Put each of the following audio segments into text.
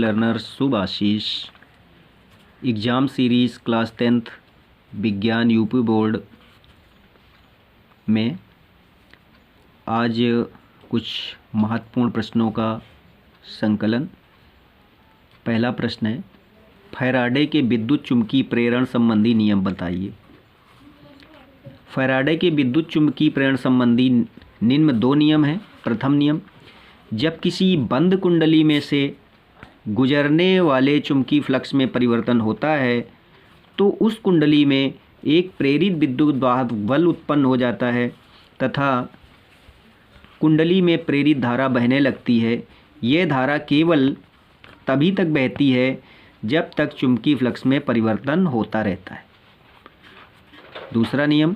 Learner शुभ आशीष। Exam series class 10th विज्ञान UP board में आज कुछ महत्वपूर्ण प्रश्नों का संकलन। पहला प्रश्न है, फैराडे के विद्युत चुम्बकीय प्रेरण संबंधी नियम बताइए। फैराडे के विद्युत चुम्बकीय प्रेरण संबंधी निम्न दो नियम हैं। प्रथम नियम, जब किसी बंद कुंडली में से गुजरने वाले चुंबकीय फ्लक्स में परिवर्तन होता है तो उस कुंडली में एक प्रेरित विद्युत वाहक बल उत्पन्न हो जाता है तथा कुंडली में प्रेरित धारा बहने लगती है। यह धारा केवल तभी तक बहती है जब तक चुंबकीय फ्लक्स में परिवर्तन होता रहता है। दूसरा नियम,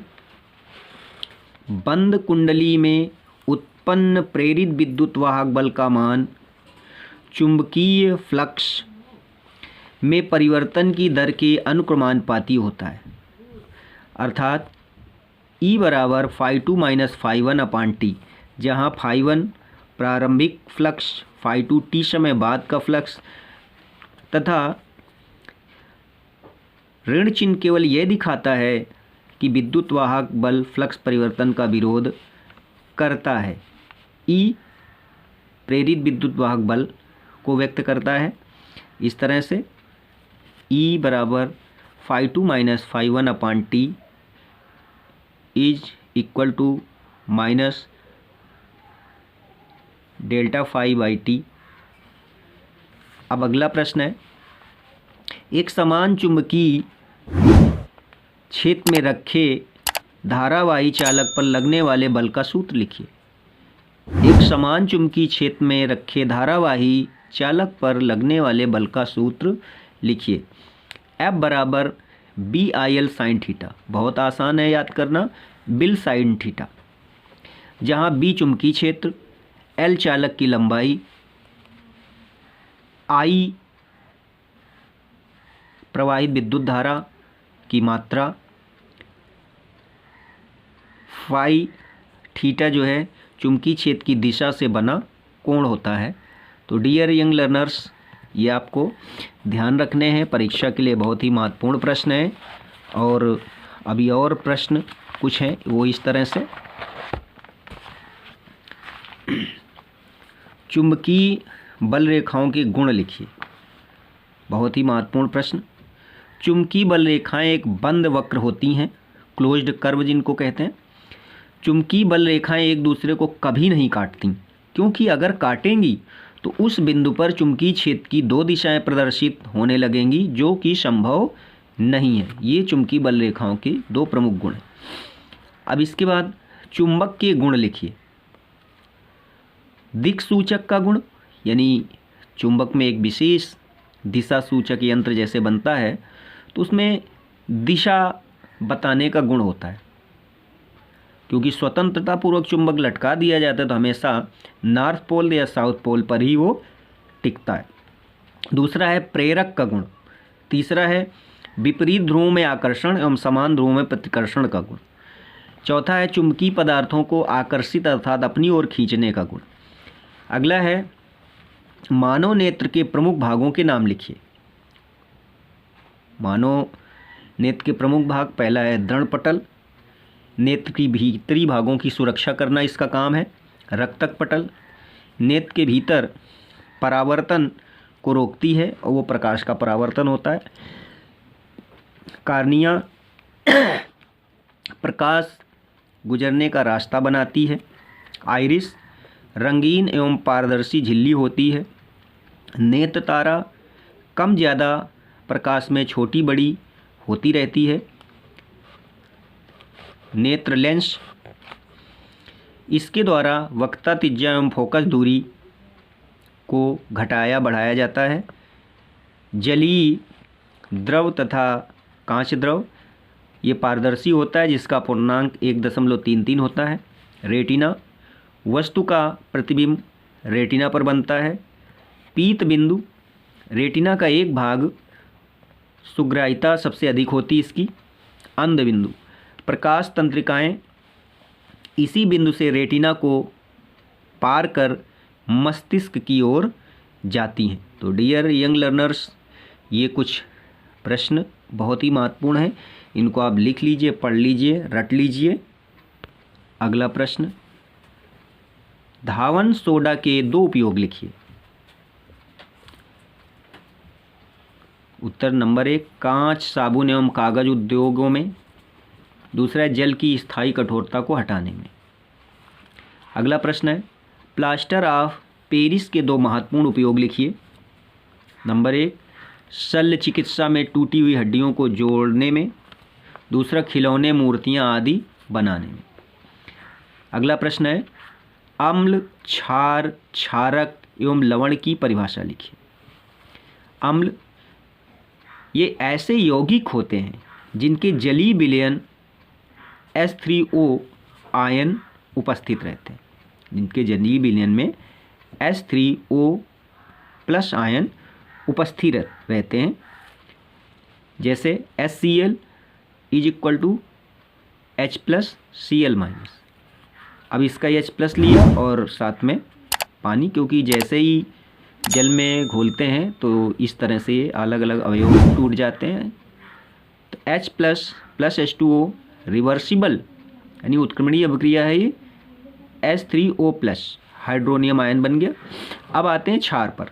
बंद कुंडली में उत्पन्न प्रेरित विद्युत वाहक बल का मान चुंबकीय फ्लक्स में परिवर्तन की दर के अनुक्रमानुपाती होता है, अर्थात E बराबर φ2 माइनस φ1/t, जहाँ φ1 प्रारंभिक फ्लक्स, φ2 t समय बाद का फ्लक्स तथा ऋण चिन्ह केवल यह दिखाता है कि विद्युत वाहक बल फ्लक्स परिवर्तन का विरोध करता है। E प्रेरित विद्युत वाहक बल को व्यक्त करता है। इस तरह से E बराबर φ2 minus φ1/t is equal to minus delta φ/t। अब अगला प्रश्न है, एक समान चुंबकीय क्षेत्र में रखे धारावाही चालक पर लगने वाले बल का सूत्र लिखिए। एक समान चुंबकीय क्षेत्र में रखे धारावाही चालक पर लगने वाले बल का सूत्र लिखिए। F बराबर BIL साइन थीटा, बहुत आसान है याद करना, बिल साइन थीटा, जहाँ B चुंबकीय क्षेत्र, L चालक की लंबाई, I प्रवाहित विद्युत धारा की मात्रा, फाई थीटा जो है चुंबकीय क्षेत्र की दिशा से बना कोण होता है। तो डियर यंग लर्नर्स, ये आपको ध्यान रखने हैं, परीक्षा के लिए बहुत ही महत्वपूर्ण प्रश्न है। और अभी और प्रश्न कुछ हैं वो इस तरह से, चुंबकीय बल रेखाओं के गुण लिखिए। बहुत ही महत्वपूर्ण प्रश्न। चुंबकीय बल रेखाएं एक बंद वक्र होती हैं, क्लोज्ड कर्व जिनको कहते हैं। चुंबकीय बल रेखाएं एक दूसरे को कभी नहीं काटती, क्योंकि अगर काटेंगी तो उस बिंदु पर चुंबकीय क्षेत्र की दो दिशाएं प्रदर्शित होने लगेंगी, जो कि संभव नहीं है। ये चुंबकीय बल रेखाओं के दो प्रमुख गुण हैं। अब इसके बाद चुंबक के गुण लिखिए। दिक् सूचक का गुण, यानी चुंबक में एक विशेष दिशा सूचक यंत्र जैसे बनता है तो उसमें दिशा बताने का गुण होता है, क्योंकि स्वतंत्रता पूर्वक चुंबक लटका दिया जाता है तो हमेशा नॉर्थ पोल या साउथ पोल पर ही वो टिकता है। दूसरा है प्रेरक का गुण। तीसरा है विपरीत ध्रुवों में आकर्षण एवं समान ध्रुवों में प्रतिकर्षण का गुण। चौथा है चुंबकीय पदार्थों को आकर्षित अर्थात अपनी ओर खींचने का गुण। अगला है मानव नेत्र के प्रमुख भागों के नाम लिखिए। मानव नेत्र के प्रमुख भाग, पहला है दृढ़पटल, नेत्र की भीतरी भागों की सुरक्षा करना इसका काम है। रक्तक पटल, नेत्र के भीतर परावर्तन को रोकती है और वो प्रकाश का परावर्तन होता है। कार्निया, प्रकाश गुजरने का रास्ता बनाती है। आइरिस, रंगीन एवं पारदर्शी झिल्ली होती है। नेत्र तारा, कम ज़्यादा प्रकाश में छोटी बड़ी होती रहती है। नेत्र लेंस, इसके द्वारा वक्रता, त्रिज्या एवं फोकस दूरी को घटाया बढ़ाया जाता है। जलीय द्रव तथा कांच द्रव, ये पारदर्शी होता है जिसका पूर्णांक 1.33 होता है। रेटिना, वस्तु का प्रतिबिंब रेटिना पर बनता है। पीत बिंदु, रेटिना का एक भाग, सुग्राह्यता सबसे अधिक होती है इसकी। अंध बिंदु, प्रकाश तंत्रिकाएं इसी बिंदु से रेटिना को पार कर मस्तिष्क की ओर जाती हैं। तो डियर यंग लर्नर्स, ये कुछ प्रश्न बहुत ही महत्वपूर्ण हैं, इनको आप लिख लीजिए, पढ़ लीजिए, रट लीजिए। अगला प्रश्न, धावन सोडा के 2 उपयोग लिखिए। उत्तर नंबर 1, कांच, साबुन एवं कागज उद्योगों में। दूसरा है जल की स्थायी कठोरता को हटाने में। अगला प्रश्न है, प्लास्टर ऑफ पेरिस के 2 महत्वपूर्ण उपयोग लिखिए। नंबर 1, शल्य चिकित्सा में टूटी हुई हड्डियों को जोड़ने में। दूसरा, खिलौने, मूर्तियां आदि बनाने में। अगला प्रश्न है, अम्ल, क्षार, क्षारक एवं लवण की परिभाषा लिखिए। अम्ल, ये ऐसे यौगिक होते हैं जिनके जलीय विलयन H3O आयन उपस्थित रहते हैं, जिनके जलीय विलयन में H3O+ आयन उपस्थित रहते हैं। जैसे HCl = H+Cl-। अब इसका H+ लिया और साथ में पानी, क्योंकि जैसे ही जल में घोलते हैं तो इस तरह से अलग अलग अवयव टूट जाते हैं। तो H+ + H2O रिवर्सिबल यानी उत्क्रमणीय अभिक्रिया है, ये H3O+ हाइड्रोनियम आयन बन गया। अब आते हैं क्षार पर।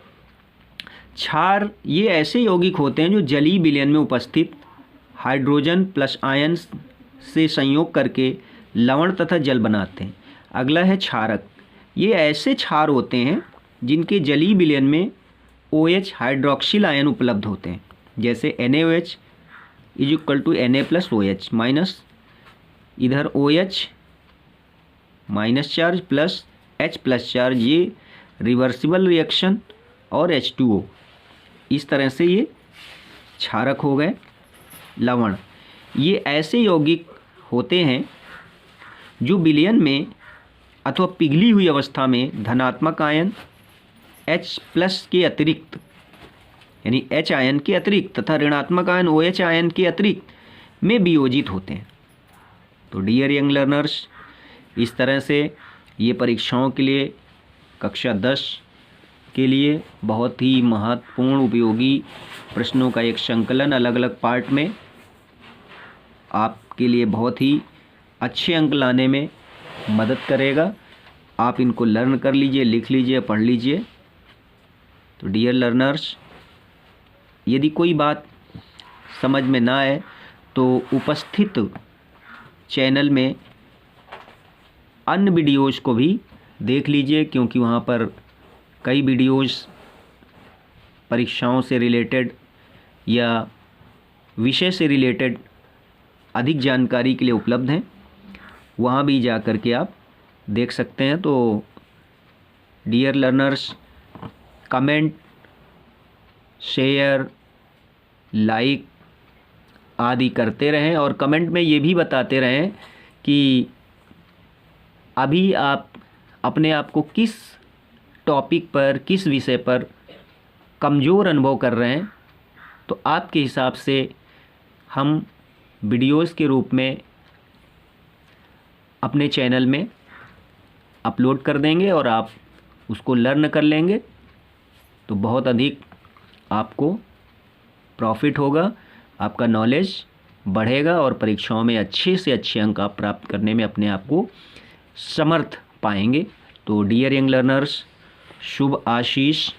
क्षार ये ऐसे यौगिक होते हैं जो जलीय विलयन में उपस्थित हाइड्रोजन प्लस आयन से संयोग करके लवण तथा जल बनाते हैं। अगला है क्षारक। ये ऐसे क्षार होते हैं जिनके जलीय विलयन में OH हाइड्रोक्सिल आयन उपलब्ध होते हैं। जैसे NaOH = Na+OH माइनस, इधर OH minus charge plus H+ charge, ये रिवर्सिबल रिएक्शन, और H2O, इस तरह से ये क्षारक हो गए। लवण, ये ऐसे यौगिक होते हैं जो विलयन में अथवा पिघली हुई अवस्था में धनात्मक आयन H+ के अतिरिक्त यानी H आयन के अतिरिक्त तथा ऋणात्मक आयन OH आयन के अतिरिक्त में वियोजित होते हैं। तो डियर यंग लर्नर्स, इस तरह से ये परीक्षाओं के लिए कक्षा 10 के लिए बहुत ही महत्वपूर्ण उपयोगी प्रश्नों का एक संकलन अलग अलग पार्ट में आपके लिए बहुत ही अच्छे अंक लाने में मदद करेगा। आप इनको लर्न कर लीजिए, लिख लीजिए, पढ़ लीजिए। तो डियर लर्नर्स, यदि कोई बात समझ में ना आए तो उपस्थित चैनल में अन्य वीडियोज़ को भी देख लीजिए, क्योंकि वहाँ पर कई वीडियोज़ परीक्षाओं से रिलेटेड या विषय से रिलेटेड अधिक जानकारी के लिए उपलब्ध हैं। वहाँ भी जा कर के आप देख सकते हैं। तो dear learners, comment, share, like आदि करते रहें, और कमेंट में ये भी बताते रहें कि अभी आप अपने आप को किस टॉपिक पर, किस विषय पर कमज़ोर अनुभव कर रहे हैं। तो आपके हिसाब से हम वीडियोज़ के रूप में अपने चैनल में अपलोड कर देंगे और आप उसको लर्न कर लेंगे, तो बहुत अधिक आपको प्रॉफिट होगा, आपका नॉलेज बढ़ेगा और परीक्षाओं में अच्छे से अच्छे अंक आप प्राप्त करने में अपने आप को समर्थ पाएंगे। तो डियर यंग लर्नर्स, शुभ आशीष।